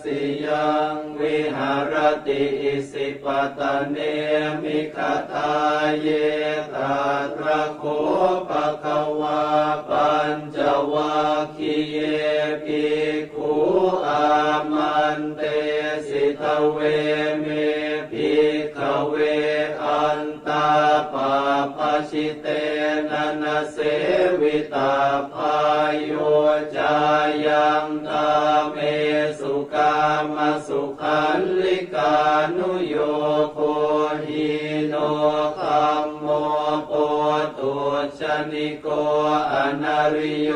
สิยังวิหารติอิสิปตเนมิคทาเยตาตระโคปะคะวาปัญจวัคคีเยภิกขุอามันเตสิทเวเมภิกขเวอันตาปาปชิเตนะนะเสวิตาภายโยจายังตาเมสุกามสุขันลิกานุโยโคหิโนคัมโมโปตุชนิโกอนาริโย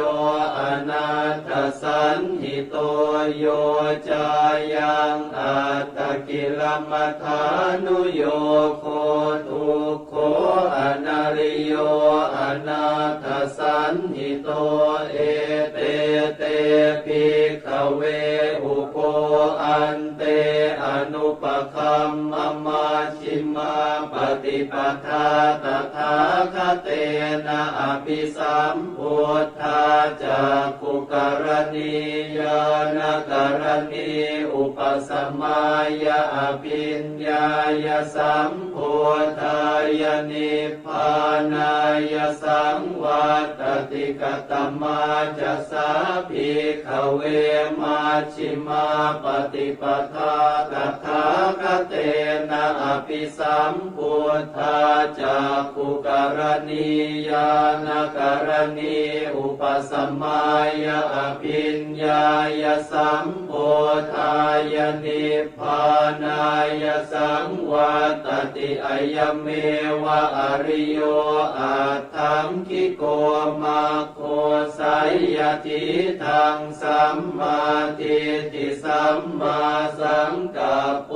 อนาถสันหิโตโยจายังอัตตกิลมัฏฐานุโยโคทุกโขอนาริโยอนาถสันหิโตเอเตเตภิกขเวอุโปอันเตอนุปคัมมมาชิมาปฏิปทาตถาคเตนะอภิสัมพุทธาจักขุกรณียานกรณีอุปสมายะอภิญญายสัมพุทธายนิพพานายสังวัตติกตมาจะสาภิกขเวมาชิมาปฏิปทาตถาคเตนะอภิสัมพุทธาจักขุกรณียานกรณีอุปสมายะอภิญญายสัมพุทธายนิพพานายสังวัตติอายเมวะอริโยอัตถังคิโกมาโคสัยยทิทังสัมมาทิฏฐิสัมมาสังกัปโป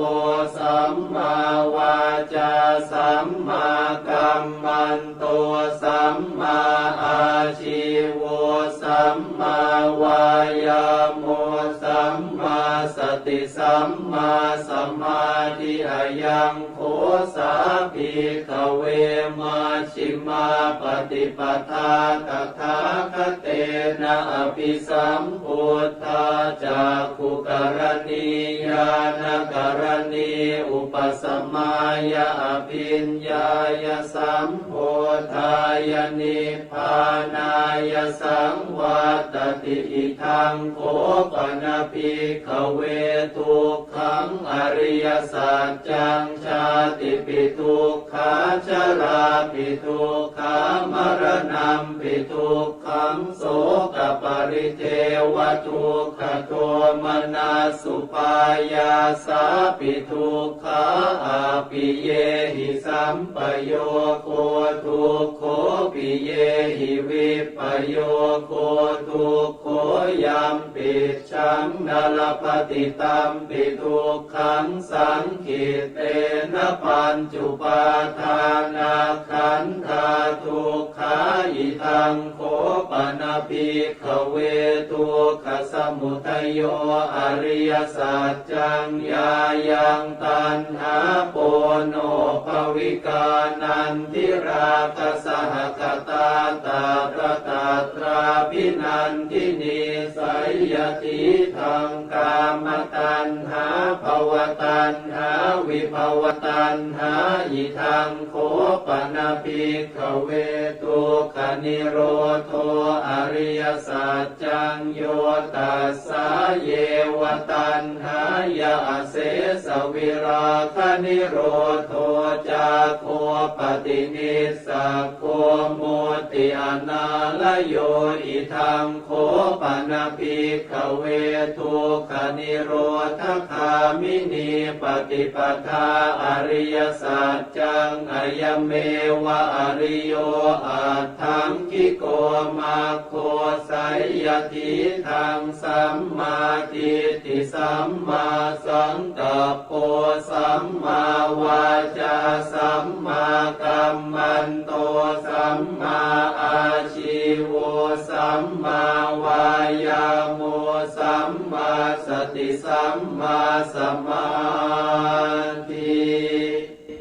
สัมมาวาจาสัมมากัมมันโตสัมมาอาชีโวสัมมาวายาโมสัมมาสติสัมมาสมาธิอายังโคสาภิกขเวมาชิมาปฏิปทาตถาคเตนะอภิสัมพุทธาจักขุกรณียานกรณีอุปสมายะอภิญญายสัมพุทธายนิพพานายสังวัตติอิทังโคปนะภิกขเวทุกขังอริยสัจจังชาติปิทุกขาชราปิทุกขามรณะปิทุกขังโสกปริเทวทุกขโทมนัสสุปายาสาปิทุกขาอาปิเยหิสัมปโยโคทุกโขปิเยหิวิปโยโคทุกโขยัมปิชังนลปฏิตัมปิทุกขังสังขิเตนะปัญจุปาทานาขันธาทุกขาอิทังโคปนะภิกขเวทุกขสมุทัยโยอริยสัจจังยายังตัณหาโปโนภวิกานันทิราคะสหคตาตาตระตาตราภินันทินีสัยยติทังกามตัณหาภวตัณหาวิภวตัณหาอิทังโคปนะภิกขเวทุกขนิโรโธอริยสัจจังโยตัสสะเยวตัณหายาเสสวิราคนิโรโธจาโคปฏินิสสะโคโมติอนาลโยอิทังโคปนะภิกขเวทุกขนิโรธคามินีปฏิปทาอริยสัจจังอายเมวะอริโยอัตถังคิโกมาโคสัยยทิทังสัมมาทิฏฐิสัมมาสังกัปโปสัมมาวาจาสัมมากัมมันโตสัมมาอาชีโวสัมมาวายาโมสัมมาสติสัมมาสมาธิ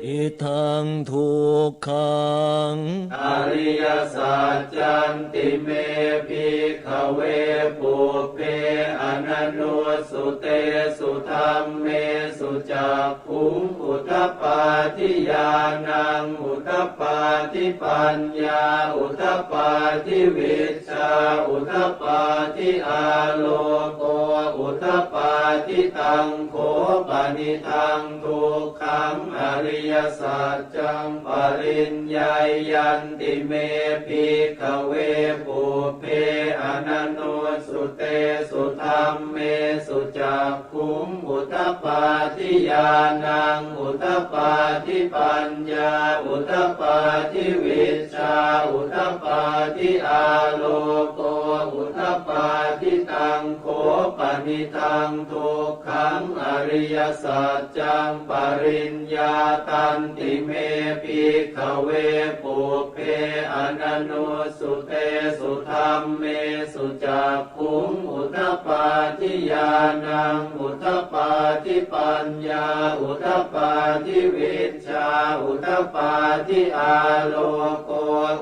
อิ ทังทุกขังอริยสัจจันติเมภิกขเวปุพเพอนันโนสุเตสุธัมเมสุจักขุงอุทธปปาทิญาณังอุทธปปาทิปัญญาอุทธปปาทิวิชชาอุทธปปาทิอาโลโกอุทธปปาทิตังโขปนิทังทุกขังอริยสัจจังปริญญายันติเมภิกขเวปุพเพอนันโนสุเตสุธัมเมสุจักขุงอุทธปปาทิญาณังอุทธปปาทิปัญญาอุทธปปาทิวิชชาอุทธปปาทิอาโลโกอุทธปปาทิตังโขปนิทังทุกขังอริยสัจจังปริญญาตันติเมภิกขเวปุพเพอนันโนสุเตสุธัมเมสุจักขุงอุทธปปาทิญาณังอุทธปปาทิปัญญาอุทธปปาทิวิชชาอุทธปปาทิอาโลโก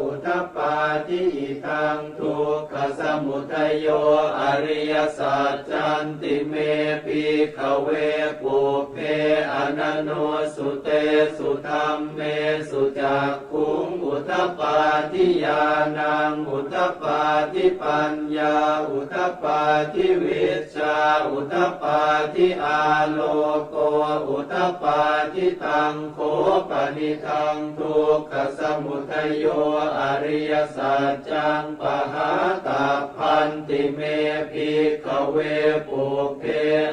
อุทธปปาทิอิทังทุกขสมุทัยโยอริยสัจจันติเมภิกขเวปุพเพอนันโนสุเตสุธัมเมสุจักขุงอุทธปปาทิญาณังอุทธปปาทิปัญญาอุทธปปาทิวิชชาอุทธปปาทิอาโลโกอุทธปปาทิตังโขปนิทังทุกขสมุทัยโยอริยสัจจังปหาตัพพันติเมภิกขเวปุพเพ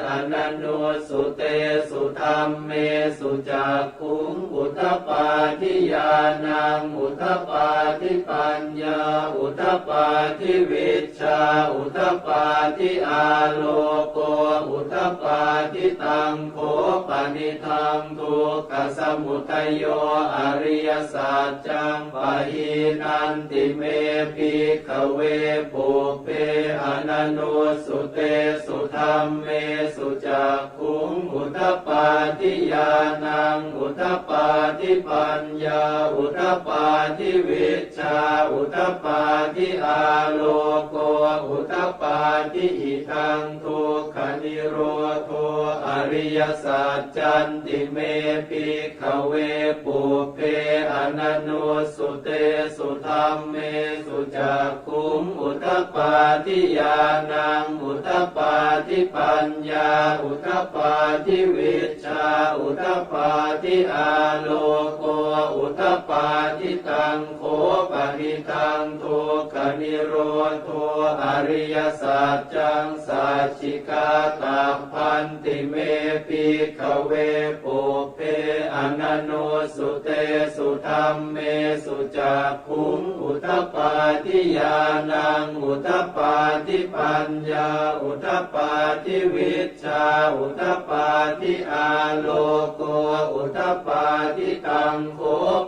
อนันโนสุเตสุธัมเมสุจักขุงอุทธปปาทิญาณังอุทธปปาทิปัญญาอุทธปปาทิวิชชาอุทธปปาทิอาโลโกอุทธปปาทิตังโขปนิทังทุกขสมุทัยโยอริยสัจจังปะหินันติเมภิกขเวปุพเพอนันโนสุเตสุธัมเมสุจักขุงอุทธปปาทิญาณังอุทธปปาทิปัญญาอุทธปปาทิวิชชาอุทธปปาทิอาโลโกอุทธปปาทิอิทังทุกขนิโรโธอริยสัจจันติเมภิกขเวปุพเพอนันโนสุเตสุธัมเมสุจักขุงอุทธปปาทิญาณังอุทธปปาทิปัญญาอุทธปปาทิวิชชาอุทธปปาทิอาโลโกอุทธปปาทิตังโขปนิทังทุกขนิโรโธอริยสัจจังสัจฉิกาตัพพันติเมภิกขเวปุพเพอนันโนสุเตสุธัมเมสุจักขุงอุทธปปาทิญาณังอุทธปปาทิปัญญาอุทธปปาทิวิชชาอุทธปปาทิอาโลโกอุทธปปาทิตังโข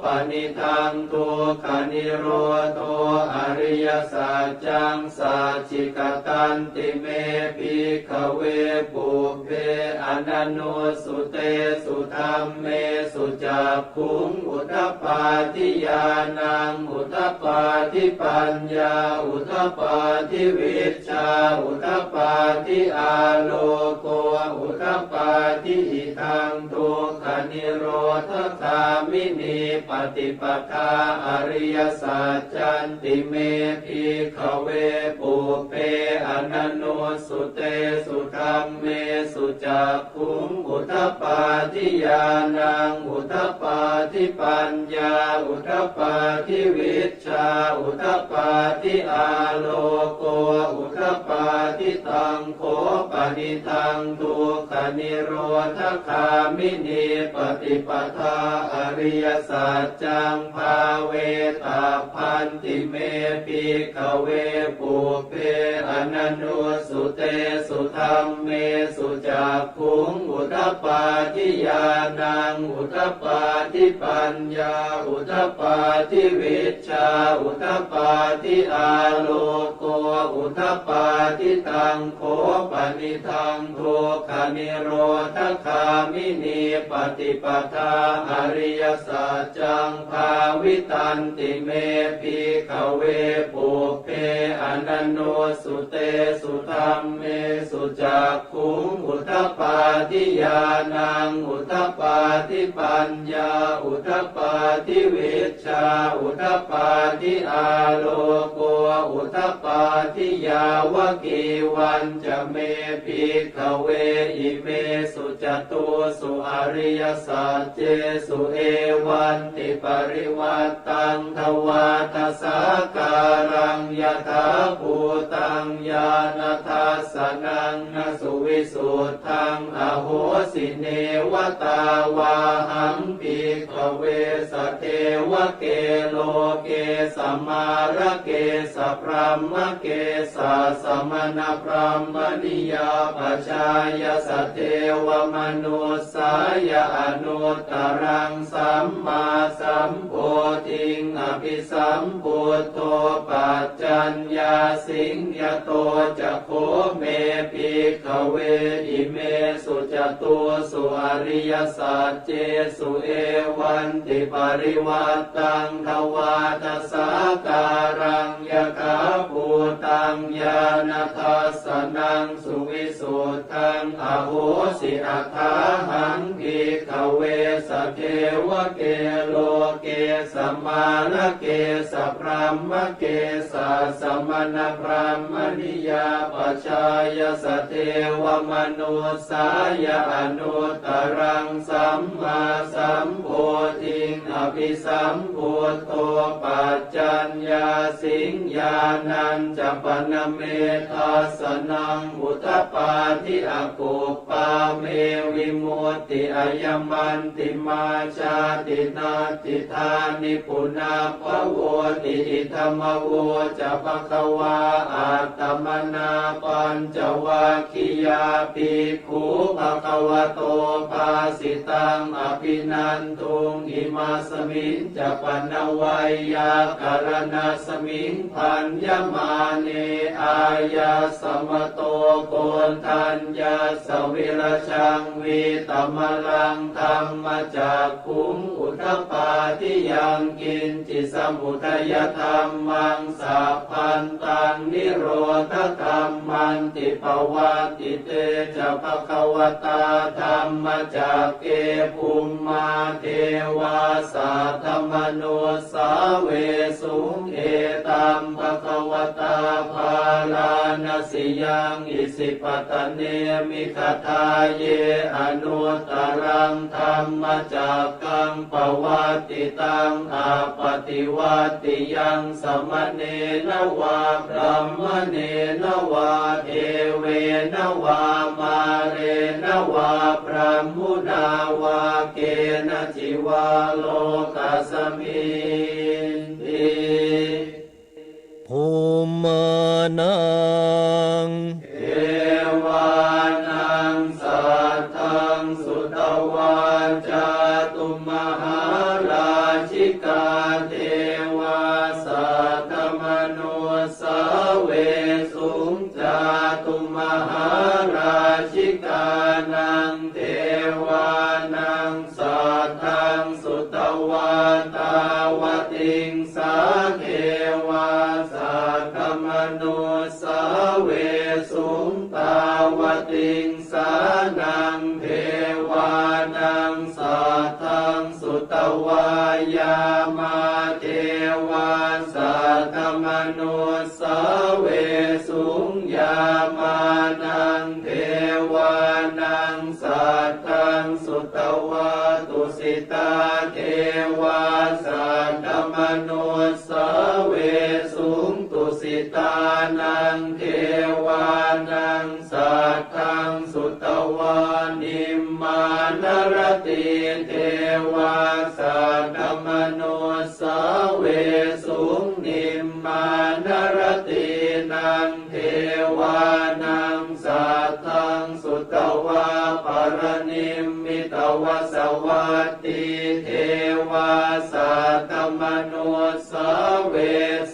ปนิทังทุกขนิโรโธอริยสัจจังสัจฉิกตันติเมภิกขเวปุพเพอนันโนสุเตสุธัมเมสุจักขุงอุทธปปาทิญาณังอุทธปปาทิปัญญาอุทธปปาทิวิชชาอุทธปปาทิอาโลโกอุทธปปาทิอิทังทุกขนิโรธคามินีปฏิปทาอริยสัจจันติเมภิกขเวปุพเพอนันโนสุเตสุธัมเมสุจักขุงอุทธปปาทิญาณังอุทธปปาทิปัญญาอุทธปปาทิวิชชาอุทธปปาทิอาโลโกอุทธปปาทิตังโขปนิทังทุกขนิโรธคามินีปฏิปทาอริยสัจจังภาเวตาพันติเมภิกขเวปุพเพอนันโนสุเตสุธัมเมสุจักขุงอุทธปปาทิญาณังอุทธปปาทิปัญญาอุทธปปาทิวิชชาอุทธปปาทิอาโลโกอุทธปปาทิตังโข ปนิทังทุกขนิโรธคามินีปฏิปทาอริยสัจจังภาวิตันติเมภิกขเวปุเพอนันโนสุเตสุธรรมเมสุจักขุงอุทธปาทิญาณังอุทธปาทิปัญญาอุทธปาทิวิชชาอุทธปาทิอาโลโกอุทธปาทิยาวกีวันจะเมภิกขเวอิเมสุจตุสุอริยสัจเจสุเอวันติปริวัตตังทวาทสาการังยถาภูตังญาณทัสสนังนสุวิสุทธังอโหสิเนวตาวาหังภิกขเวสเทวเกโลเกสัมมาระเกสะพรหมเกสะสมณพรหมนิยาปัจจายสเทวมนุสสายอนุตตรังสัมมาสัมโพธิงอภิสัมพุทโธปัจจัญญาสิงยโตจะโคเมภิกขเวอิเมสุจตุสุอริยสัจเจสุเอวันติปริวัตตังทวาทสาการังยถาภูตังญาณทัสสนังสุวิสุทธังอโหสิอัฏฐาหังภิกขเวสเทวเกโลเกสัมมาระเกสะพรหมเกสะสมณพรหมนิยาปัจจายสเทวมนุสสายอนุตตรังสัมมาสัมโพธิงอภิสัมพุทโธปัจจัญญาสิงญาณัญจะปนเมทัสสนังอุทธปาทิอกุปปาเมวิมุตติอายมันติมาชาตินาติธานิปุนาภโวติอิธรรมโวจะภควาอาตมนาปัญจวัคคียาภิกขุภควโตภาสิตังอภินันทุงอิมาสมิงจะปนวัยยาการณาสมิงพันยมาเนอายาสมโตโกนทัญญาสวิรชังวิตมลังธรรมจากขุงอุทธปาทิยังกินจิสมุทัยธรรมังสัพพันตังนิโรธธรรมันติปวัตติเตจะภควตาธรรมจากเกภูมิมาเทวาสัทธมโนสาเวสุงเอตัมภควตาภาลานสิยังอิสิปตเนมิคทาเยอนุตตรังธรรมจากกังปวัตติตังอาปฏิวัตติยังสมณเณนวาพรหมเณนวาเทเวนวามาเรนวาพรหมุนาวาเกณจิวาโลกัสมินติภูมานังเอวานังสัทธังสุตวาจาตุมหาราชิกาเทวาสัทธมนุสาเวสุงจาตุมหาราชิกานังเทวานังสัทธังสุตวาตาวติงสาเทวาสัทธมนุสาเวสุงตาวติงสานังเทวานังสัทธังสุตวายามาเทวาสัทธมนุสาเวสุงยามานังเทวานังสัทธังสุตวาตุสิตาเทวาสัทธมนุสาเวสุงตุสิตานังเทวานังสัทธังสุตวานิมมานรติเทวาสัทธมนุสาเวสุงนิมมานรตินังเทวานังสัทธังสุตวาปรนิมมิตวสวัตติเทวาสัทธมนุสาเว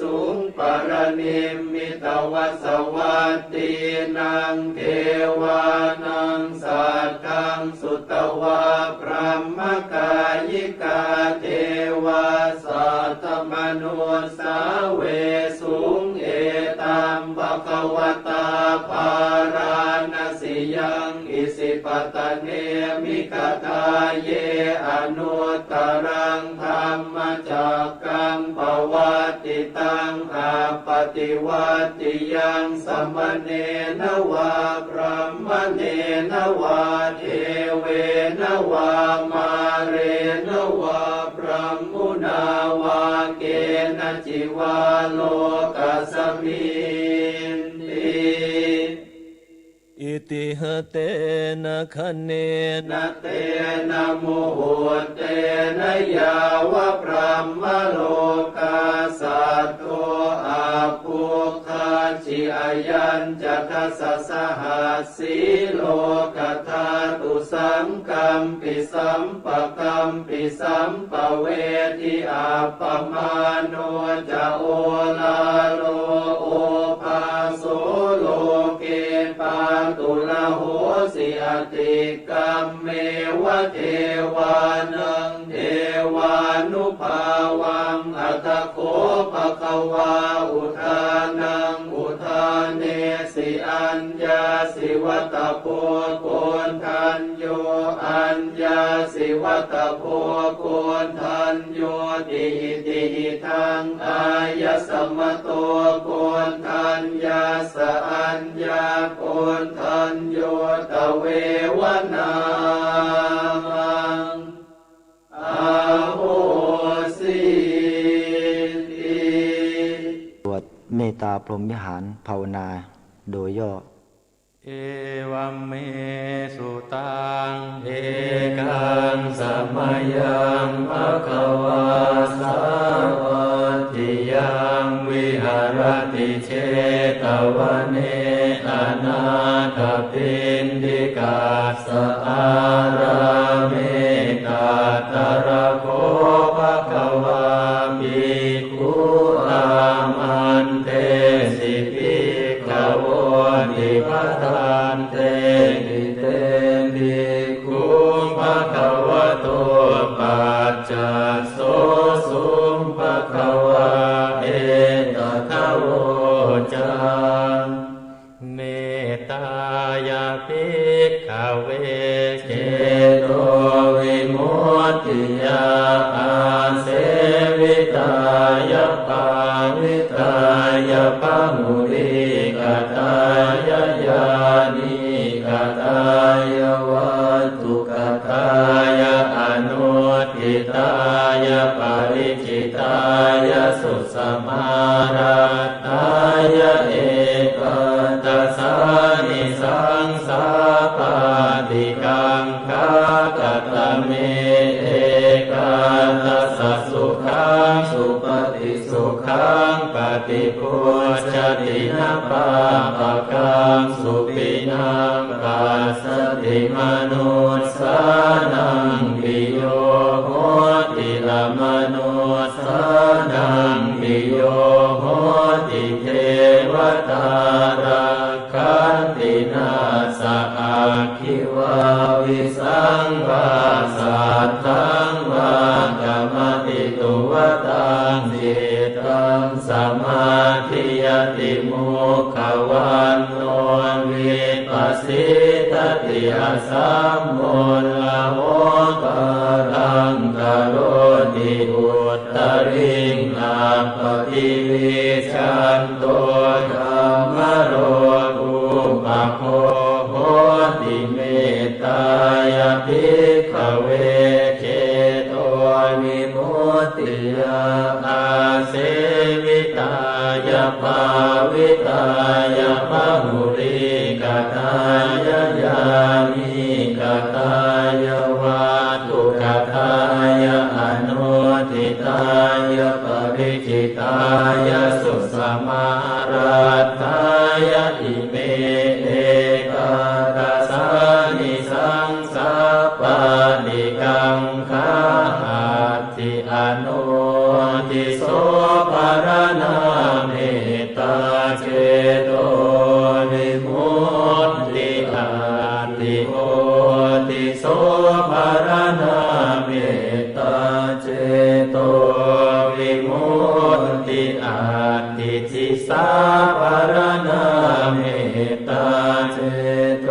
สุงปรนิมมิต วัสสวัตตีนังเทวานังสัตตังสุตวะพระมกายิกาเทวาสัตตมนุสาเวสุงเอตัมภควตาภารณสิยังอิสิปตเนมิคทาเยอนุตตรังธรรมจักกังปวัตติตังอาปฏิวัติยังสมเนนวาพระมเนนวาเทเวนวามาเรนวาพระมุนาวาเกณจิวาโลกัสมินติอิติหเตนะคะเนนะเตนะโมโหเตนะยาวะพระมโลกาสัตโตอาภูคาจิอายัญจักสัสสหัสสีโลกธาตุสังกัมปิสัมปะกัมปิสัมปะเวทิอาปมาโนจะโอลาโลโอภาโสโลเกปาตุละโหสิอติกัมเมวะเทวานังเทวานุภาวังอัตโคภควาอุทานังอุทานเนสิอัญญาสิวัตโพโกนทันโยอัญญาสิวัตโพโกนทันโยติหิติหิทังอายสมโตโกนทันยาสอัญญาโกนทันโยตเววนามังอาโหสิติสวดเมตตาพรหมวิหารภาวนาโดยย่อเอวัมเมสุตังเอกังสัมมายังภะคะวาสาวติยังวิหารติเชตวเนอนาถปิณฑิกาสอาราเมตตาระโคภะคะวาภิกขุอามันเตสิภิกขโวติภะทานเตหิเตภิกขุภะคะวะโตปัจจโสสุงภะคะวะเอตทะโวจังเมตตายาภิกขเวเจโตวิมุตติยาอาเสวิตายาปาวิตายาปะมุริกตายาญาณิกตายาวัตถุกตายาอนุทิตายาปริจิตายาสุสมาราตายาเอตัสสานิสังสาปาติกังคากตเมเอกาตัสสะสุขังสุปฏิสุขังปฏิพุชฌตินะปาปะกังสุปินังปัสสติมนุสสานังปิโยโหติละมนุสสานังปิโยโหติเทวตาราคันตินาสะอาคิวาวิสังวาสัตตังวากรรมติตุวตังจิตตังสมาธิยติมุขวันโนวิปัสสิทติอาสัมโมลโหปะรังกโรติอุตตริงอาปฏิวิชันโตธัมมโรภูปะโคโหติเมตตายาภิกขเวเจโตวิมุตติยาอาเสวิตายาภาวิตายาภะมุริกตายาญาณิกตายาวัตถุกตายาอนุทิตายาปริจิตายาสุสมาราตายาอิเมเอกาตัสสานิสังสาปานิกังคาหัตถิอนุทิโสภารณาเมตตาเจ ติโอติโสภารณาเมตตาเจโตวิมุตติอาติจิสาภารณาเมตตาเจโต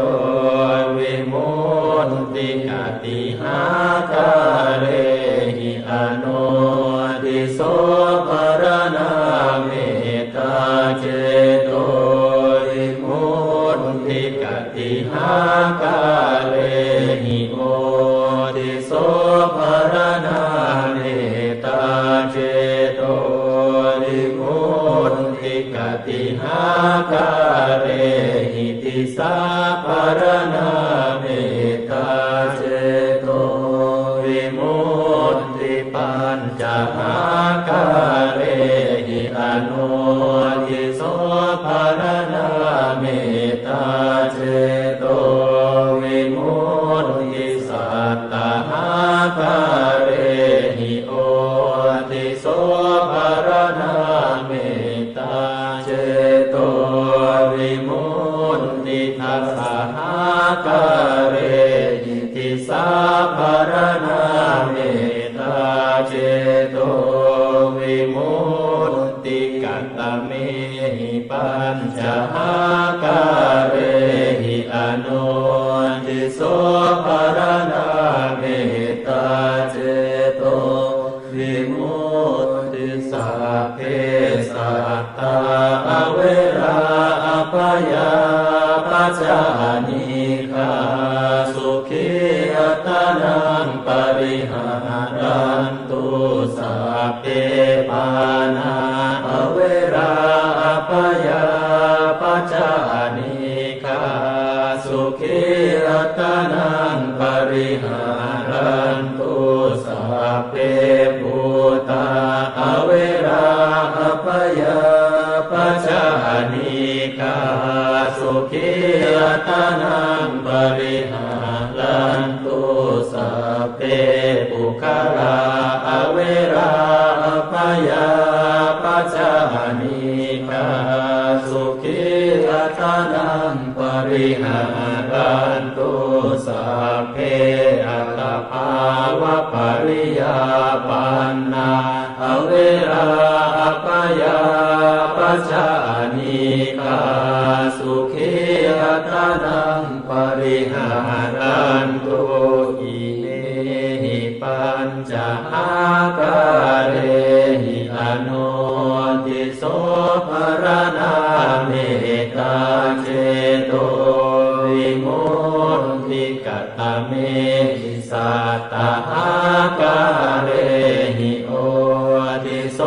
วิมุตติอาติหาคาเรหิอโนติโสภารณาเมตตาเจโตวิมุตติกติหาคาเรหิโอติโสภารณาเมตตาเจโตวิมุตติกติหาคาเรหิติสาภารณาเมตตาเจโตวิมุตติปัญจหาคาเรหิอโนทิโสภารณาเมตตาเจโตวิมุตติสัตตหาคาเรหิโอติโสภารณาเมตตาเจโตวิมุตติทัสสะหาคาเรหิติสาภารณาเมตตาเจโตวิมุตติกัตตะเมหิปัญจหาคาเรหิอโนติโสภารณาเมตตาเจโตวิมุตติสัพเพสัตตาอเวราอภยาปัจจานิฆาสุขีอัตตานังปริหารันตุสัพเพปานาอเวราอภยาปัจจานิฆาสุขีอัตตานังปริหารันตุสัพเพภูตาอเวราอภยาปัจจานิฆาสุขีอัตตานังปริหารันตุสัพเพปุคลาอเวราอภยาปัจจานิฆาสุขีอัตตานังปริหารันตุสัพเพอัตตภาวะปริยาปันนาอเวราอภยาปัจจานิฆาสุขีอัตตานังปริหารันตุอิเมหิปัญจหาคาเรหิอโนติโสภารณาเมตตาเจโตวิมุตติกัตตะเมหิสัตตหาคาเรหิโอติโส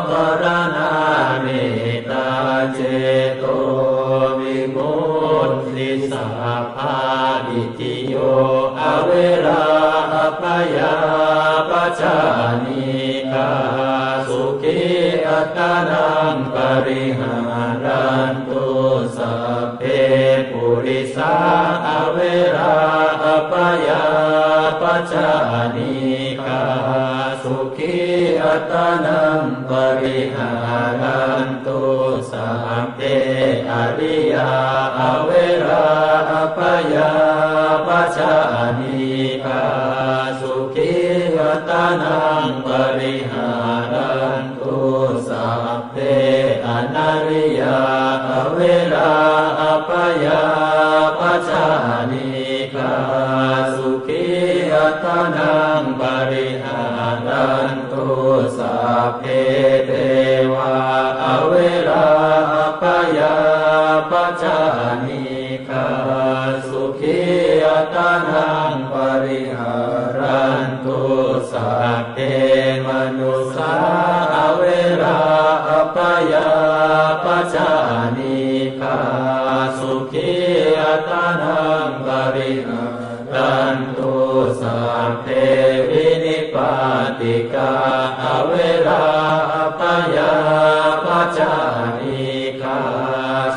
ภารณาเมตตาเจโตวิมุตติสัพพาดิติโยอเวราอภยาปัจจานิฆาสุขีอัตตานังปริหารันตุสัพเพปุริสาอเวราอภยาปัจจานิฆาสุขีอัตตานังปริหารันตุสัพเพอริยาอเวราอภยาปัจจานิฆาสุขีอัตตานังปริหารันตุสัพเพอนาริยาอเวราอภยาปัจจานิฆาสุขีอัตตานังปริหารันตุสัพเพเทวาอเวราอภยาปัจจานิฆาสุขีอัตตานังปริหารันตุสัพเพมนุสาอเวราอภยาปัจจานิฆาสุขีอัตตานังปริหารันตุสัพเพวินิปาติกาอเวราอภยาปัจจานิฆา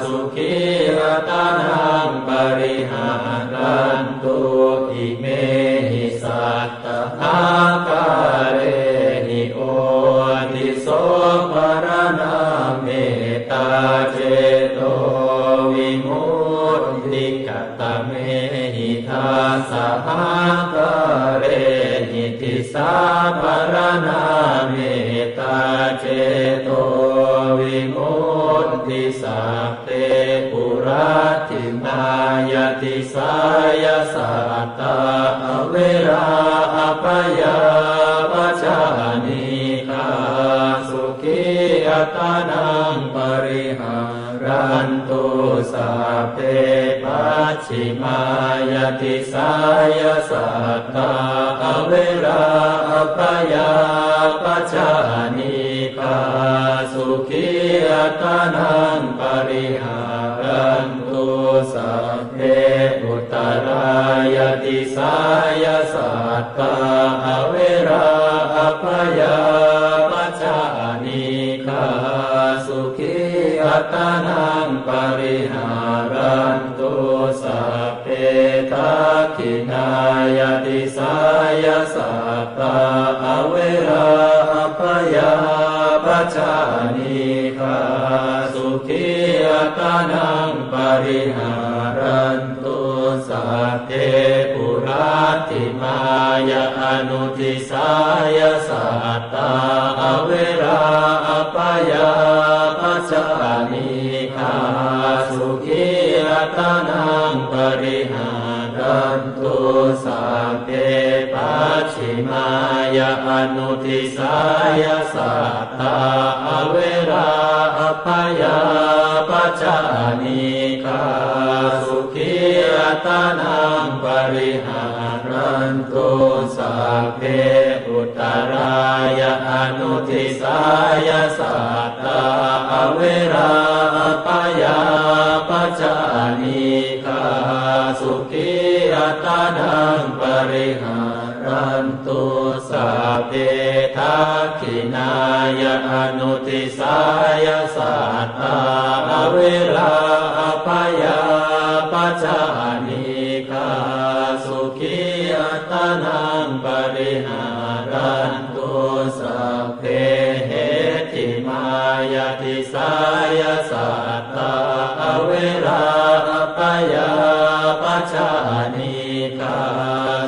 สุขีอัตตานังปริหารันตุอิเมหิสัตตหาคาเรหิโอติโสภารณาเมตตาเจโตวิมุตติกัตตะเม หิทาสหกเรหิติสาภารณาเมตตาเจโตวิมุตติสัพเพปุราติมายติสายสัตตาอเวราอภยาปัจจานิกาสุขีอัตานังปริหารันตุสัพเพปัจฉิมายติสายสัตตาอเวราอภยาปัจจานิกาสุขีอัตานังปริหารันตุสัพเพอุตตรายติสายสัตตาอเวราอภยาปัจจานิกาสุขีอัตานังปริหารันตุสัพเพทักขินายติสายสัตตาอเวราอภยาปัจจานิกาสุขีอัตานังปริหารันตุสัพเพปุราติมายาอนุทิสายสัตตาอเวราอภยาปัจจานิกาสุขีอัตานังปริหารันตุสัพเพปัจฉิมายาอนุทิสายสัตตาอเวราอภยาปัจจานิกาสุขีอัตานังปริหารันตุสัพเพอุตตรายาอนุทิสายสัตตาอเวราอภยาปัจจานิกาสุขีอัตานังปริหารันตุสัพเพทักขินายาอนุทิสายสัตตาอเวราอภยาปัจจานิกาสุขีอัตานังปริหารันตุสัพเพเหติมายติสายสัตตาอเวราอภยาปัจจานิกา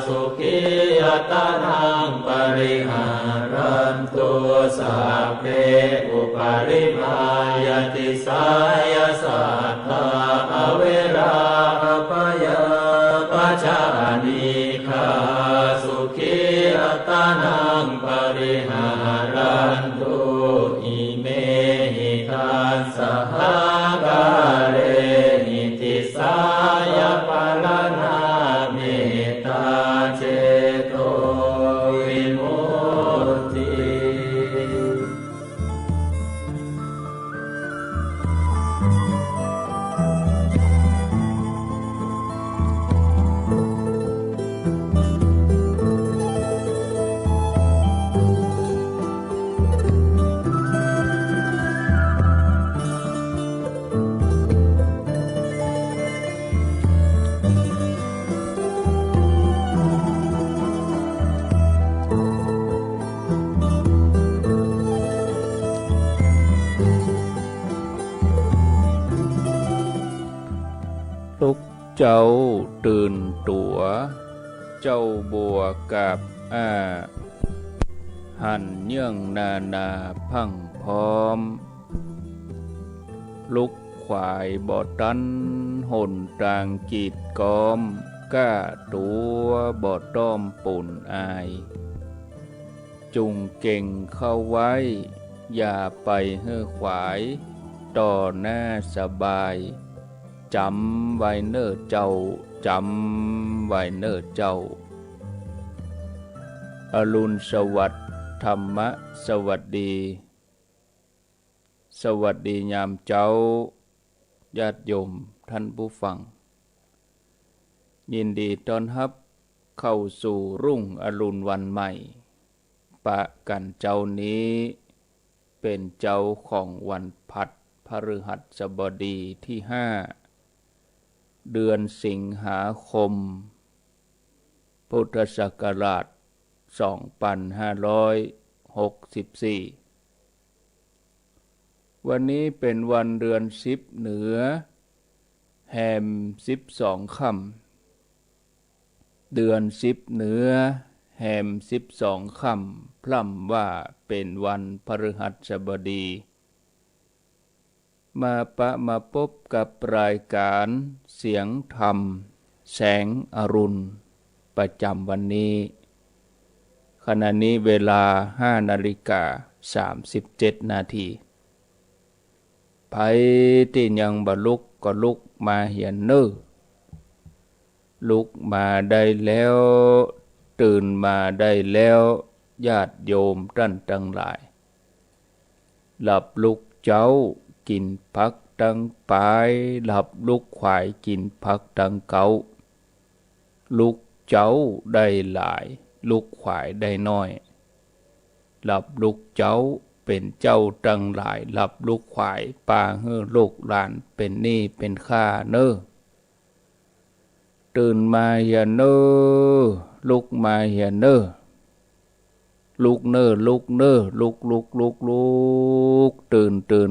สุขีอัตานังปริหารันตุสัพเพอุปาริมายติสายสัตตาอเวราอภยาปัจจานิกาสุขีอัตานังปริหารันตุอิเมหิทัสสหกเรหิติสายปาลนาเมตตาเจโตวิมุตติ ทุกเจ้าตื่นตัวเจ้าบัวกับหันเยื่องนาพังพร้อมลุกขวายบ่อตันหนตางกีดกอมก้าตัวบ่อต้อมปุ่นอายจุงเก่งเข้าไว้อย่าไปเฮ่อขวายต่อหน้าสบายจำไว้เน้อเจ้าจำไว้เน้อเจ้าอรุณสวัสดิ์ธรรมะสวัสดีสวัสดียามเจ้าญาติโยมท่านผู้ฟังยินดีต้อนรับเข้าสู่รุ่งอรุณวันใหม่ปะกันเจ้านี้เป็นเจ้าของวันพัดพฤหัสบดีที่5เดือนสิงหาคมพุทธศักราช2564วันนี้เป็นวันเดือน10เหนือแฮม12ค่ เดือน10เหนือแหม12ค่ำพร่ำว่าเป็นวันพฤหัสบดีมาพบกับรายการเสียงธรรมแสงอรุณประจำวันนี้ขณะนี้เวลา 5:37 นาทีไผที่ยังบ่ลุกก็ลุกมาเหียนเน้อลุกมาได้แล้วตื่นมาได้แล้วญาติโยมท่านทั้งหลายหลับลุกเจ้ากินผักตังปายหลับลุกควายกินผักตังเกาลุกเจ้าได้หลายลุกควายได้น้อยหลับลุกเจ้าเป็นเจ้าตังหลายหลับลุกควายป่าเฮือลูกหลานเป็นหนี้เป็นค่าเน้อตื่นมาอย่าเน้อลุกมาอย่าเน้อลุกเน้อลุกเน้อลุกตื่นตื่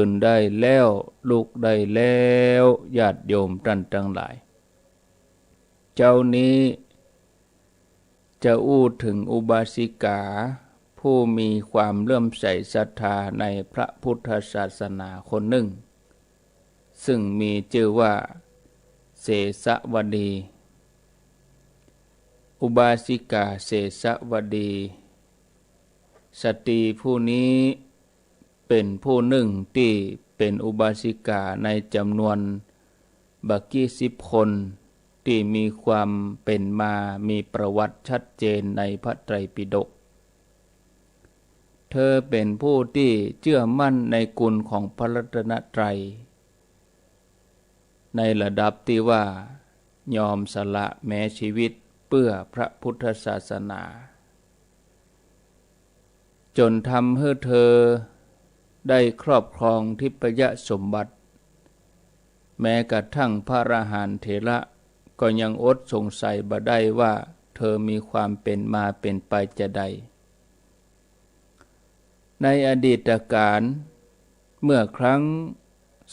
นได้แล้วลุกได้แล้วญาติโยมท่านทั้งหลายเจ้านี้จะอู้ถึงอุบาสิกาผู้มีความเลื่อมใสศรัทธาในพระพุทธศาสนาคนหนึ่งซึ่งมีชื่อว่าเสสวดีอุบาสิกาเสสวดีสตรีผู้นี้เป็นผู้หนึ่งที่เป็นอุบาสิกาในจำนวนบักกี้10 คนที่มีความเป็นมามีประวัติชัดเจนในพระไตรปิฎกเธอเป็นผู้ที่เชื่อมั่นในกุลของพระรัตนตรัยในระดับที่ว่ายอมสละแม้ชีวิตเพื่อพระพุทธศาสนาจนทำให้เธอได้ครอบครองทิพยสมบัติแม้กระทั่งพระอรหันต์เถระก็ยังอดสงสัยบ่ได้ว่าเธอมีความเป็นมาเป็นไปจะใดในอดีตการเมื่อครั้ง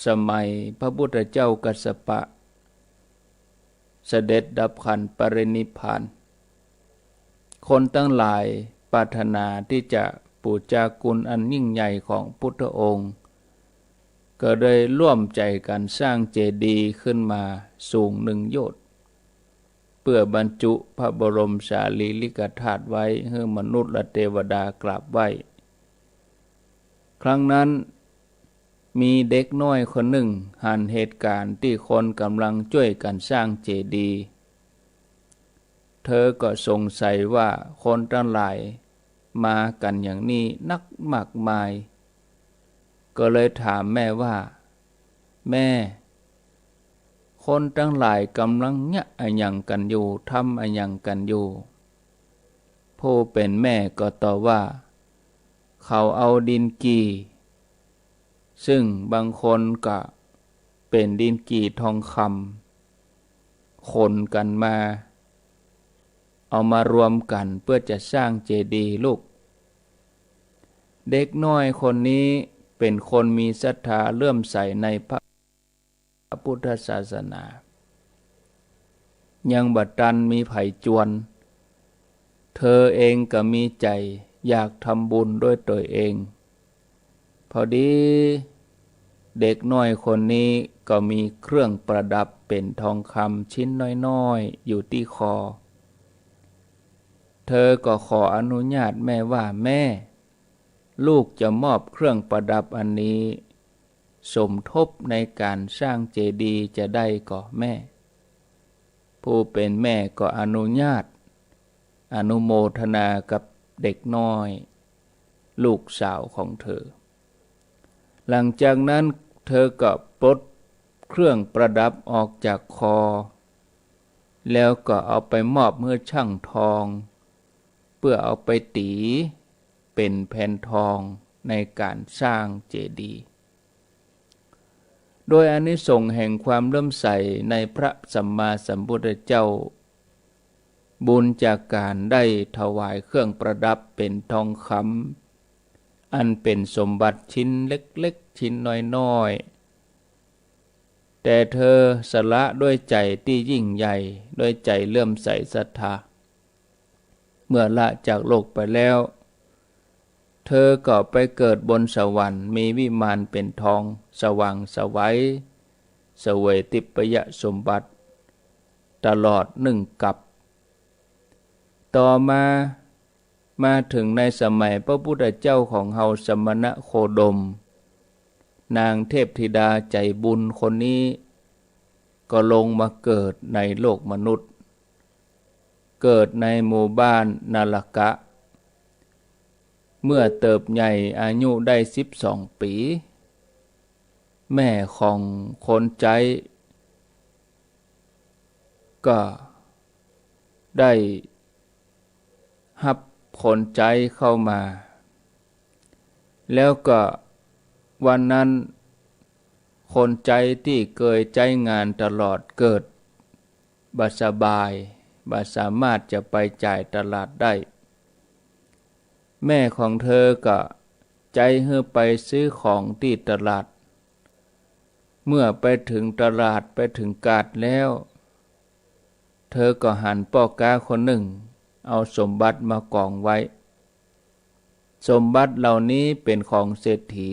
สมัยพระพุทธเจ้ากัสสปะเสด็จดับขันธ์ปรินิพพานคนทั้งหลายปรารถนาที่จะบูชาคุณอันยิ่งใหญ่ของพุทธองค์ก็ได้ร่วมใจกันสร้างเจดีย์ขึ้นมาสูง1 โยชน์เพื่อบรรจุพระบรมสารีริกธาตุไว้ให้มนุษย์และเทวดากราบไหว้ครั้งนั้นมีเด็กน้อยคนหนึ่งเห็นเหตุการณ์ที่คนกำลังช่วยกันสร้างเจดีย์เธอก็สงสัยว่าคนทั้งหลายมากันอย่างนี้นักมากมายก็เลยถามแม่ว่าแม่คนทั้งหลายกำลังเนี่ยอะไรอย่างกันอยู่ทำอะไรอย่างกันอยู่ผู้เป็นแม่ก็ตอบว่าเขาเอาดินกีซึ่งบางคนก็เป็นดินกีทองคำคนกันมาเอามารวมกันเพื่อจะสร้างเจดีย์ลูกเด็กน้อยคนนี้เป็นคนมีศรัทธาเลื่อมใสในพระพุทธศาสนายังบัดตันมีไผจวนเธอเองก็มีใจอยากทำบุญด้วยตัวเองพอดีเด็กน้อยคนนี้ก็มีเครื่องประดับเป็นทองคำชิ้นน้อยๆอยู่ที่คอเธอก็ขออนุญาตแม่ว่าแม่ลูกจะมอบเครื่องประดับอันนี้สมทบในการสร้างเจดีย์จะได้ก่อแม่ผู้เป็นแม่ก็อนุญาตอนุโมทนากับเด็กน้อยลูกสาวของเธอหลังจากนั้นเธอก็ปลดเครื่องประดับออกจากคอแล้วก็เอาไปมอบให้ช่างทองเพื่อเอาไปตีเป็นแผ่นทองในการสร้างเจดีย์โดยอานิสงส์แห่งความเลื่อมใสในพระสัมมาสัมพุทธเจ้าบุญจากการได้ถวายเครื่องประดับเป็นทองคำอันเป็นสมบัติชิ้นเล็กๆชิ้นน้อย แต่เธอสละด้วยใจที่ยิ่งใหญ่ด้วยใจเลื่อมใสศรัทธาเมื่อละจากโลกไปแล้วเธอก็ไปเกิดบนสวรรค์มีวิมานเป็นทองสว่างไสวเสวยทิพยสมบัติตลอด1 กับต่อมาถึงในสมัยพระพุทธเจ้าของเฮาสมณโคดมนางเทพธิดาใจบุญคนนี้ก็ลงมาเกิดในโลกมนุษย์เกิดในหมู่บ้านนาลกะเมื่อเติบใหญ่อายุได้12 ปีแม่ของคนใจก็ได้รับคนใจเข้ามาแล้วก็วันนั้นคนใจที่เคยใจงานตลอดเกิดบ่สบายบ่สามารถจะไปจ่ายตลาดได้แม่ของเธอก็ใจให้ไปซื้อของที่ตลาดเมื่อไปถึงตลาดไปถึงกาดแล้วเธอก็หันพ่อกาคนหนึ่งเอาสมบัติมากองไว้สมบัติเหล่านี้เป็นของเศรษฐี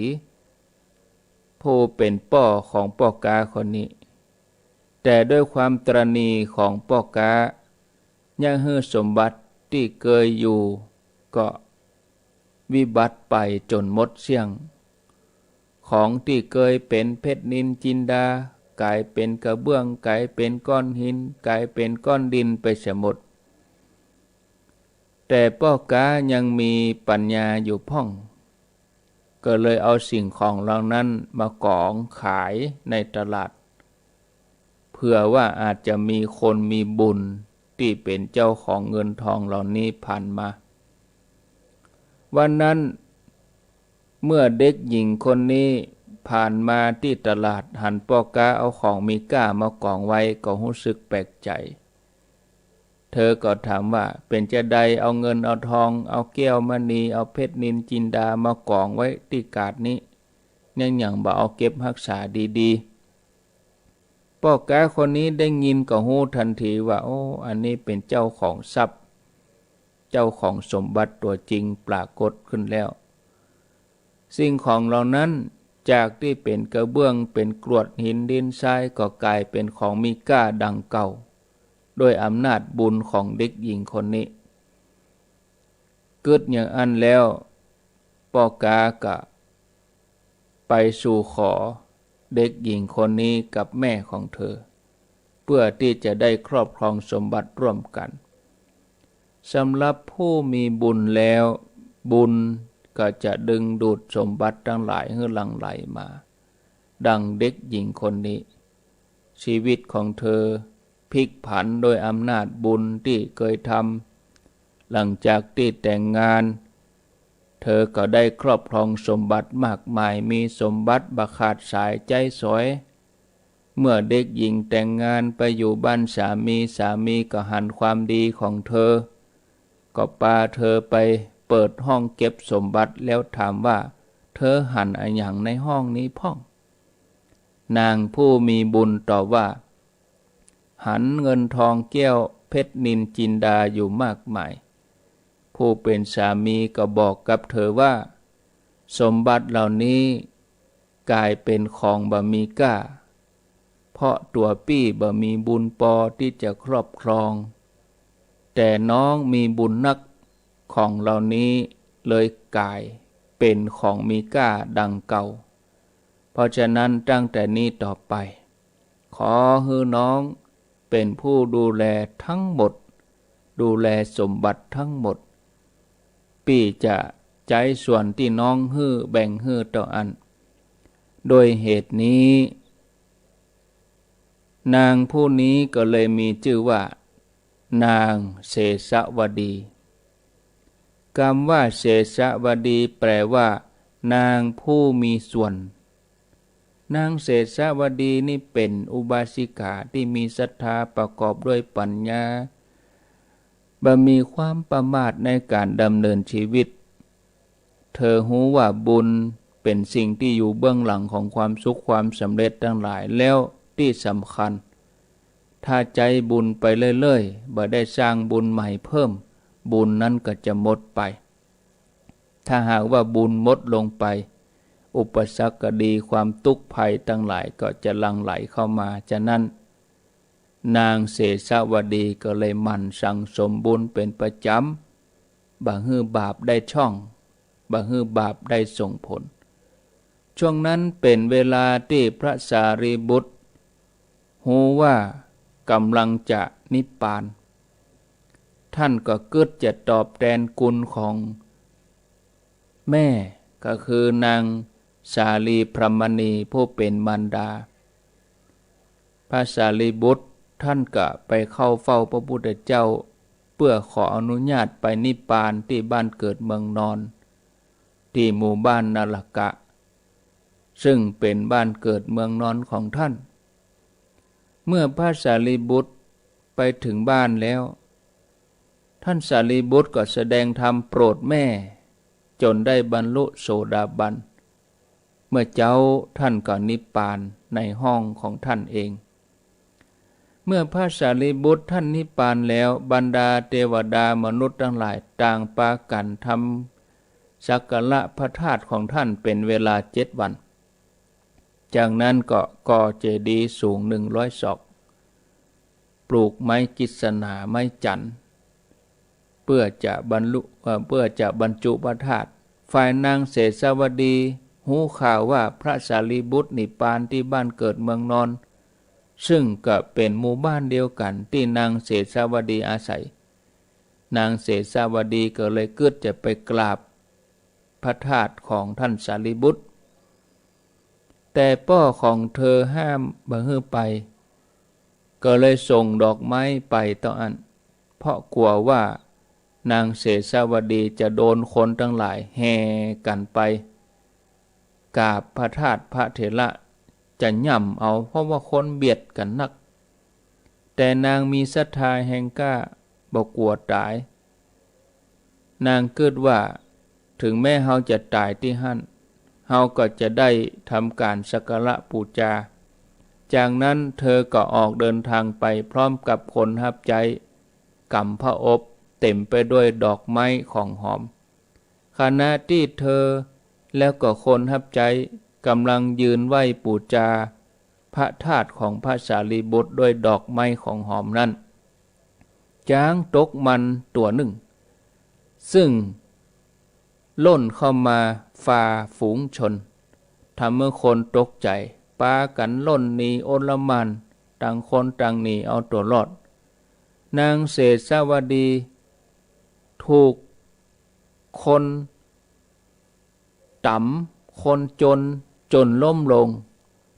ผู้เป็นพ่อของพ่อกาคนนี้แต่ด้วยความตรณีของพ่อกายังให้สมบัติที่เคยอยู่ก็วิบัติไปจนหมดเสียงของที่เคยเป็นเพชรนิลจินดากลายเป็นกระเบื้องกลายเป็นก้อนหินกลายเป็นก้อนดินไปเสียหมดแต่พ่อกายังมีปัญญาอยู่พ่องก็เลยเอาสิ่งของเหล่านั้นมากองขายในตลาดเพื่อว่าอาจจะมีคนมีบุญที่เป็นเจ้าของเงินทองเหล่านี้ผ่านมาวันนั้นเมื่อเด็กหญิงคนนี้ผ่านมาที่ตลาดหันพ่อกาเอาของมีค่ามากองไว้ก็รู้สึกแปลกใจเธอก็ถามว่าเป็นจะใดเอาเงินเอาทองเอาแก้วมณีเอาเพชรนิลจินดามากองไว้ที่กาดนี้ยังอย่างบ่เอาเก็บรักษาดีๆพ่อกาคนนี้ได้ยินก็รู้ทันทีว่าโอ้อันนี้เป็นเจ้าของทรัพย์เจ้าของสมบัติตัวจริงปรากฏขึ้นแล้วสิ่งของเหล่านั้นจากที่เป็นกระเบื้องเป็นกรวดหินดินทรายก็กลายเป็นของมีค่าดังเก่าโดยอำนาจบุญของเด็กหญิงคนนี้เกิดอย่างอันแล้วพ่อกากะไปสู่ขอเด็กหญิงคนนี้กับแม่ของเธอเพื่อที่จะได้ครอบครองสมบัติร่วมกันสำหรับผู้มีบุญแล้วบุญก็จะดึงดูดสมบัติทั้งหลายให้หลั่งไหลมาดังเด็กหญิงคนนี้ชีวิตของเธอพลิกผันโดยอำนาจบุญที่เคยทำหลังจากที่แต่งงานเธอก็ได้ครอบครองสมบัติมากมายมีสมบัติบักขาดสายใจสวยเมื่อเด็กหญิงแต่งงานไปอยู่บ้านสามีก็หันความดีของเธอก็พาเธอไปเปิดห้องเก็บสมบัติแล้วถามว่าเธอหันอะไรอย่างในห้องนี้พ่องนางผู้มีบุญตอบว่าหันเงินทองแก้วเพชรนิลจินดาอยู่มากมายผู้เป็นสามีก็บอกกับเธอว่าสมบัติเหล่านี้กลายเป็นของบ่มีค่าเพราะตัวปี้บ่มีบุญพอที่จะครอบครองแต่น้องมีบุญนักของเหล่านี้เลยกลายเป็นของมีค่าดังเก่าเพราะฉะนั้นตั้งแต่นี้ต่อไปขอให้น้องเป็นผู้ดูแลทั้งหมดดูแลสมบัติทั้งหมดพี่จะใจส่วนที่น้องแบ่งต่ออันโดยเหตุนี้นางผู้นี้ก็เลยมีชื่อว่านางเสสวดีคำว่าเสสวดีแปลว่านางผู้มีส่วนนางเสสวดีนี่เป็นอุบาสิกาที่มีศรัทธาประกอบด้วยปัญญาบ่มีความประมาทในการดำเนินชีวิตเธอรู้ว่าบุญเป็นสิ่งที่อยู่เบื้องหลังของความสุขความสำเร็จทั้งหลายแล้ว ที่สำคัญถ้าใจบุญไปเรื่อยๆบ่ได้สร้างบุญใหม่เพิ่มบุญนั้นก็จะหมดไปถ้าหากว่าบุญหมดลงไปอุปสรรคก็ดีความทุกข์ภัยทั้งหลายก็จะหลั่งไหลเข้ามาฉะนั้นนางเสสาวดีก็เลยหมั่นสั่งสมบุญเป็นประจำบ่ฮื้อบาปได้ช่องบ่ฮื้อบาปได้ส่งผลช่วงนั้นเป็นเวลาที่พระสารีบุตรหูว่ากำลังจะนิพพานท่านก็เกิดจะตอบแทนคุณของแม่ก็คือนางสาลีพรหมณีผู้เป็นมารดาพระสารีบุตรท่านก็ไปเข้าเฝ้าพระพุทธเจ้าเพื่อขออนุญาตไปนิพพานที่บ้านเกิดเมืองนอนที่หมู่บ้านนาลกะซึ่งเป็นบ้านเกิดเมืองนอนของท่านเมื่อพระสารีบุตรไปถึงบ้านแล้วท่านสารีบุตรก็แสดงธรรมโปรดแม่จนได้บรรลุโสดาบันเมื่อเจ้าท่านก็นิพพานในห้องของท่านเองเมื่อพระสารีบุตรท่านนิพพานแล้วบรรดาเทวดามนุษย์ทั้งหลายต่างปากันทำสักการะพระธาตุของท่านเป็นเวลา7 วันจากนั้นก็ก่อเจดีย์สูง100 ศอกปลูกไม้กิษณาไม้จันทร์เพื่อจะบรรจุพระธาตุฝ่ายนางเสสาวดีหูข่าวว่าพระสารีบุตรนิพพานที่บ้านเกิดเมืองนอนซึ่งก็เป็นหมู่บ้านเดียวกันที่นางเสสาวดีอาศัยนางเสสาวดีก็เลยเกิดจะไปกราบพระธาตุของท่านสารีบุตรแต่พ่อของเธอห้ามบ่ให้ไปก็เลยส่งดอกไม้ไปต่ออันเพราะกลัวว่านางเสสาวดีจะโดนคนทั้งหลายแห่กันไปกราบพระธาตุพระเถระจะย่ำเอาเพราะว่าคนเบียดกันนักแต่นางมีศรัทธาแห่งกล้าบ่กลัวตายนางคิดว่าถึงแม้เฮาจะตายที่หั่นเฮาก็จะได้ทำการสักการะบูชาจากนั้นเธอก็ออกเดินทางไปพร้อมกับคนรับใจกำพระอบเต็มไปด้วยดอกไม้ของหอมขณะที่เธอแล้วก็คนรับใจกำลังยืนไหว้บูชาพระธาตุของพระสารีบุตรด้วยดอกไม้ของหอมนั้นช้างตกมันตัวหนึ่งซึ่งล่นเข้ามาฝ่าฝูงชนทำเมื่อคนตกใจปากันล่นหนีโอลหม่านต่างคนต่างหนีเอาตัวรอดนางเสสาวดีถูกคนต่ำคนจนล้มลง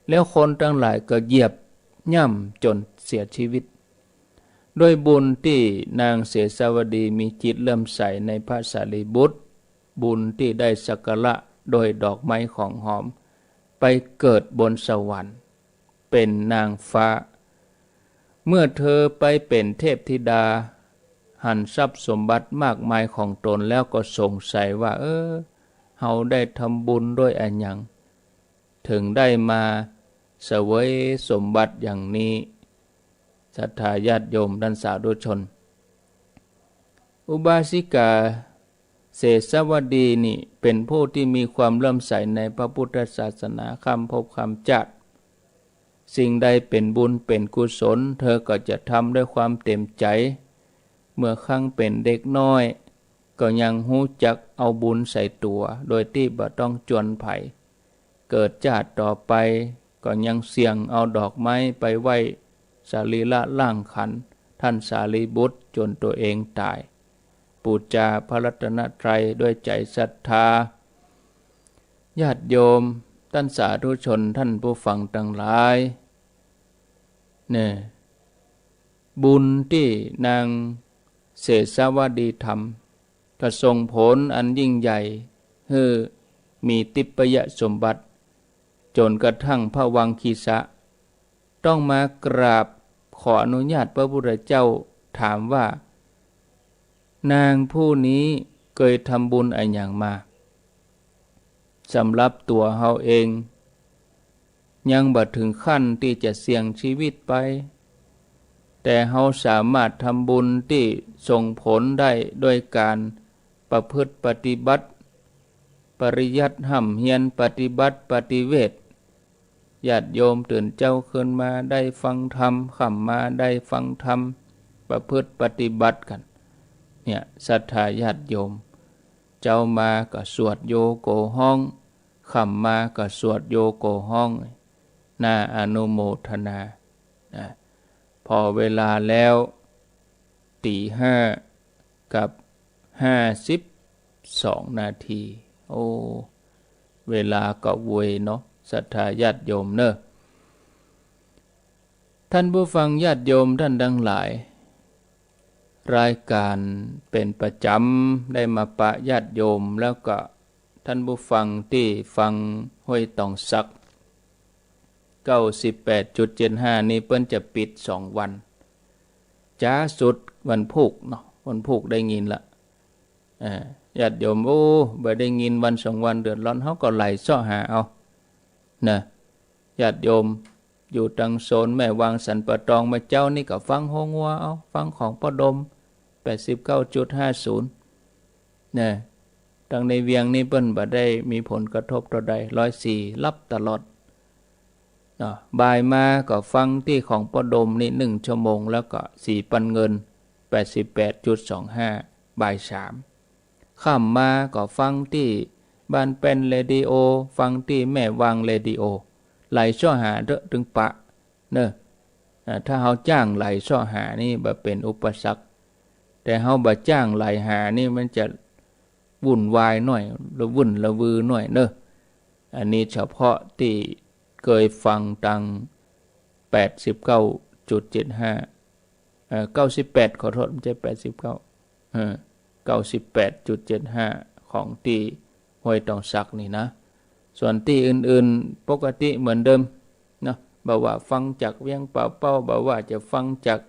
แล้วคนทั้งหลายก็เหยียบย่ำจนเสียชีวิตด้วยบุญที่นางเสสาวดีมีจิตเลื่อมใสในพระสารีบุตรบุญที่ได้สักการะโดยดอกไม้ของหอมไปเกิดบนสวรรค์เป็นนางฟ้าเมื่อเธอไปเป็นเทพธิดาหันทรัพย์สมบัติมากมายของตนแล้วก็สงสัยว่าเฮาได้ทำบุญด้วยอันหยังถึงได้มาเสวยสมบัติอย่างนี้ศรัทธาญาติโยมท่านสาธุชนอุบาสิกาเสสาวดีนี่เป็นผู้ที่มีความเลื่อมใสในพระพุทธศาสนาคำพบคำจัดสิ่งใดเป็นบุญเป็นกุศลเธอก็จะทำด้วยความเต็มใจเมื่อครั้งเป็นเด็กน้อยก็ยังหู้จักเอาบุญใส่ตัวโดยที่บ่ต้องจวนไผเกิดชาติต่อไปก็ยังเสี่ยงเอาดอกไม้ไปไหว้สรีระร่างขันท่านสารีบุตรจนตัวเองตายบูชาพระรัตนตรัยด้วยใจศรัทธาญาติโยมท่านสาธุชนท่านผู้ฟังทั้งหลายเนี่ยบุญที่นางเสสาวดีทำก็ส่งผลอันยิ่งใหญ่ให้มีทิพยสมบัติจนกระทั่งพระวังคีสะต้องมากราบขออนุญาตพระพุทธเจ้าถามว่านางผู้นี้เคยทำบุญอะไรอย่างมาสำหรับตัวเฮาเอง ยังบ่ถึงขั้นที่จะเสี่ยงชีวิตไปแต่เฮาสามารถทำบุญที่ส่งผลได้โดยการประพฤติปฏิบัติปริยัติห่ำเฮียนปฏิบัติปฏิเวทญาติโยมตื่นเจ้าขึ้นมาได้ฟังธรรมค่ำมาได้ฟังธรรมประพฤติปฏิบัติกันเนี่ยศรัทธาญาติโยมเจ้ามาก็สวดโยโกห้องค่ำมาก็สวดโยโกห้องน่าอนุโมทนานะพอเวลาแล้ว5:05กับ52นาทีโอ้เวลาก็เวยเนาะศรัทธาญาติโยมเนอะท่านผู้ฟังญาติโยมท่านทั้งหลายรายการเป็นประจำได้มาปะญาติโยมแล้วก็ท่านผู้ฟังที่ฟังห้วยตองสัก 98.75 นี้เปิ้นจะปิด2วันจ้าสุดวันพุธเนาะวันพุธได้ยินละญาติโยมโอ้บ่ได้ยินวัน2วันเดือดร้อนเฮาก็ไหลเสาะหาเอานะญาติโยมอยู่ตังโซนแม่วางสันปะตองมาเจ้านี่ก็ฟังโฮงัวเอาฟังของพ่อดม 89.50 นะตังในเวียงนี่เปิ้นบ่ได้มีผลกระทบต่อใด104รับตลอดบ่ายมาก็ฟังที่ของพ่อดมนี่1ชั่วโมงแล้วก็4ปันเงิน 88.25 บ่าย3ค่ำมาก็ฟังที่บ้านเป็นเรดิโอฟังที่แม่วางเรดิโอไหลช่อหาเด้อถึงปะเนอะถ้าเฮาจ้างไหลช่อหานี่บ่เป็นอุปสรรคแต่เฮาบ่จ้างไหลหานี่มันจะวุ่นวายหน่อยระวุ่นระวือหน่อยเนอะอันนี้เฉพาะที่เคยฟังตัง 89.75 98ขอโทษไม่ใช่89 98.75 ของที่ห้วยตองสักนี่นะส่วนที่อื่นๆปกติเหมือนเดิมนะบ่ว่าฟังจากเวียงป่าเป้าบ่ว่าจะฟังจาก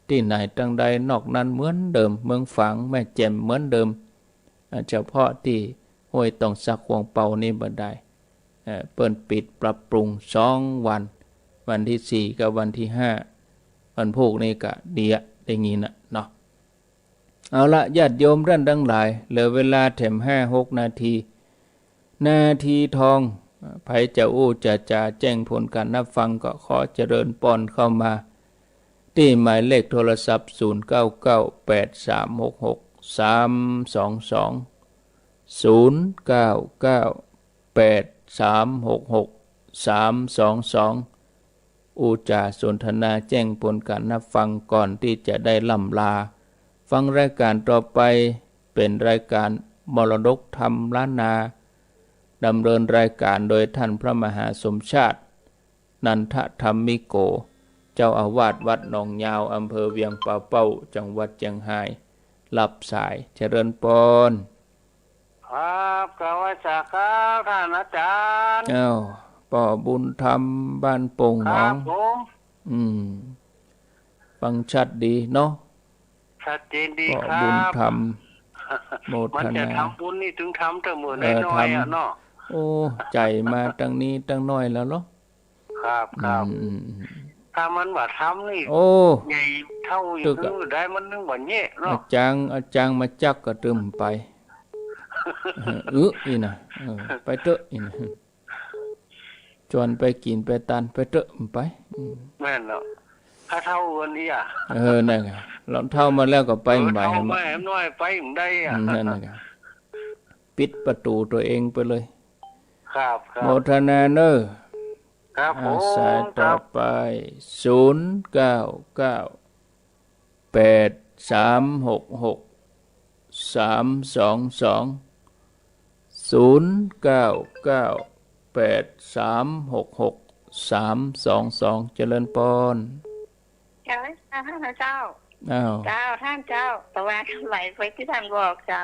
ที่ไหนตั้งใดนอกนั้นเหมือนเดิมเมืองฝางแม่แจ่มเหมือนเดิมเฉพาะที่ห้วยตองสักวงเป่านี่บ่ได้เปิ้นปิดปรับปรุง2วันวันที่4กับวันที่5วันพุธนี่ก็ดีอะได้ยินน่ะเนาะเอาละญาติโยมท่านทั้งหลายเหลือเวลาแถม5-6นาทีทองไผจะอู้จะแจ้งผลการนับฟังก็ขอเจริญปอนเข้ามาที่หมายเลขโทรศัพท์099366 อูจาสนทนาแจ้งผลการนับฟังก่อนที่จะได้ล่ำลาฟังรายการต่อไปเป็นรายการมรดกธรรมล้านนาดำเนินรายการโดยท่านพระมหาสมชาตินันทธรรมิโกเจ้าอาวาสวัดหนองยาวอำเภอเวียงป่าเป้าจังหวัดเชียงรายรับสายเจริญพรครับกล่าวว่าจากครับท่านอาจารย์ป่อบุญธรรมบ้านโป่งหนองฟังชัดดีเนาะชัดเจนดีครับบุญธรรมโมทนามันจะทำบุญนี่ถึงทำแต่เหมือนน้อยๆเนาะโอ้ใจมาตั้งนี้ตั้งน้อยแล้วเนาะครับถ้ามันว่าทำนี่โอ้ใหญ่เท่าอยู่ได้มันนึงว่าเงี้ยเนาะอาจารย์มาจักก็ตึมไปอีน่ะไปเถอะอีน่ะจวนไปกินไปตันไปเถอะไปแม่นเนาะถ้าเท่าวันนี้นั่นไงเราเท่ามาแล้วก็ไปใหม่ให้น้อยไปได้นั่นไงปิดประตูตัวเองไปเลยครับโมทนาเนอครับผมสายต่อไป0998366322 เจริญพรเจ้าท่านเจ้าท่านเจ้าแต่ว่าไหลไปที่ท่านบอกเจ้า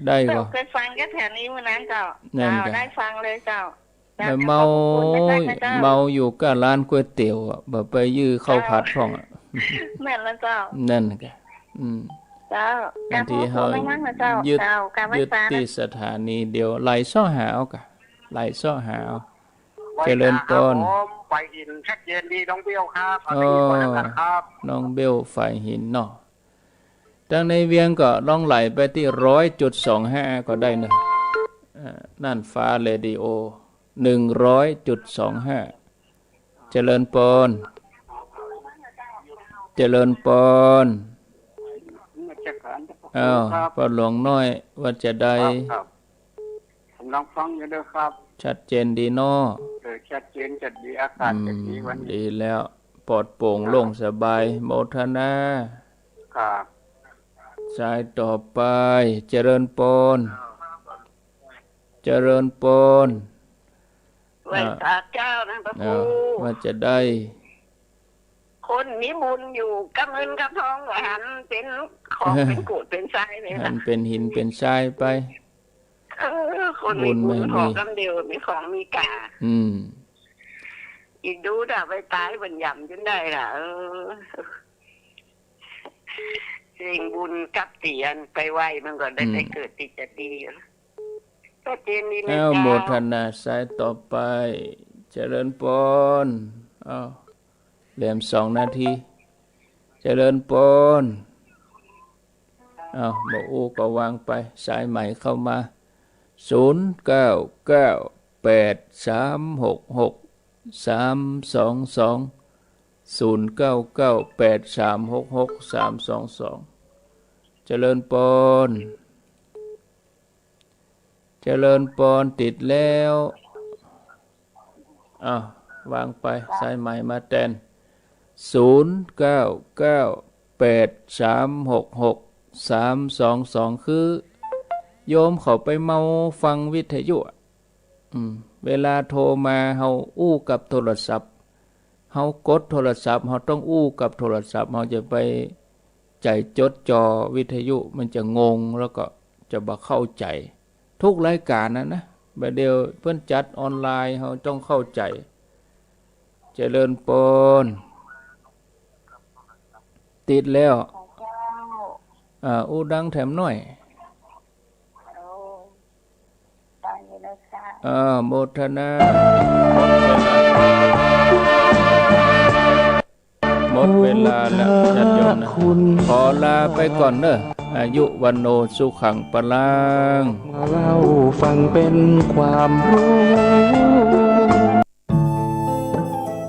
ได้ก็เคยฟังแค่แถวนี้วันนั้นเจ้าได้ฟังเลยเจ้าเมาอยู่กับร้านก๋วยเตี๋ยวบ่ไปยื้อข้าวผัดพ่องแม่นแล้วเจ้านั่นแกเจ้าการที่เฮายึดที่สถานีเดียวไหลซ้อหาเอากะไหลซ้อหาเอา เจริญพรไปอินชัดเจนดีน้องเบี้ยวครับเอาไปอีกคนแล้วกันครับน้องเบลฝ่ายหินเนาะดังในเวียงก็ลองไหลไปที่100.25ก็ได้นะนั่นฟ้าเรดิโอ100.25เจริญพรเจริญพรพอหลวงน้อยว่าจะได้ผมลองฟังอยู่ด้วยครับชัดเจนดีเนาะชัดเจนจัดดีอากาศจัดดีวันนี้ดีแล้วปลอดโปร่งโล่งสบายโมทนาครับสายต่อไปเจริญพรเจริญพรไหว้พระเจ้านะพระครูว่าจะได้คนมีบุญอยู่กับเงินกับทองหันเป็นของเป็นกูดเป็นทรายเลยหันเป็นหินเป็นทรายไปคนมีบุญของกำเดียวมีของมีกาอีกดูด่าไปตายบนย่ำจนได้ล่ะสิ่งบุญกับเตียนไปไหวมันก็ได้ไปเกิดติจะดีก็เจนนี่นะเจ้าโมทนาสายต่อไปเจริญพรเหลี่ยม2 นาทีเจริญพรบอกอู้ก็วางไปสายใหม่เข้ามา0998366322 0998366322เจริญพรเจริญพรติดแล้ววางไปสายใหม่มาแทน0998366322คือโยมเขาไปเมาฟังวิทยุเวลาโทรมาเฮาอู้กับโทรศัพท์เฮากดโทรศัพท์เฮาต้องอู้กับโทรศัพท์เฮาจะไปใจจดจ่อวิทยุมันจะงงแล้วก็จะบ่เข้าใจทุกรายการนะบัดเดียวเพิ่นจัดออนไลน์เฮาต้องเข้าใจเจริญพรติดแล้วอู้ดังแถมหน่อยโมทนาหมดเวลาแล้วญาติโยมนะขอลาไปก่อนเด้ออายุวันโนสุขังปลังมาเล่าฟังเป็นความรู้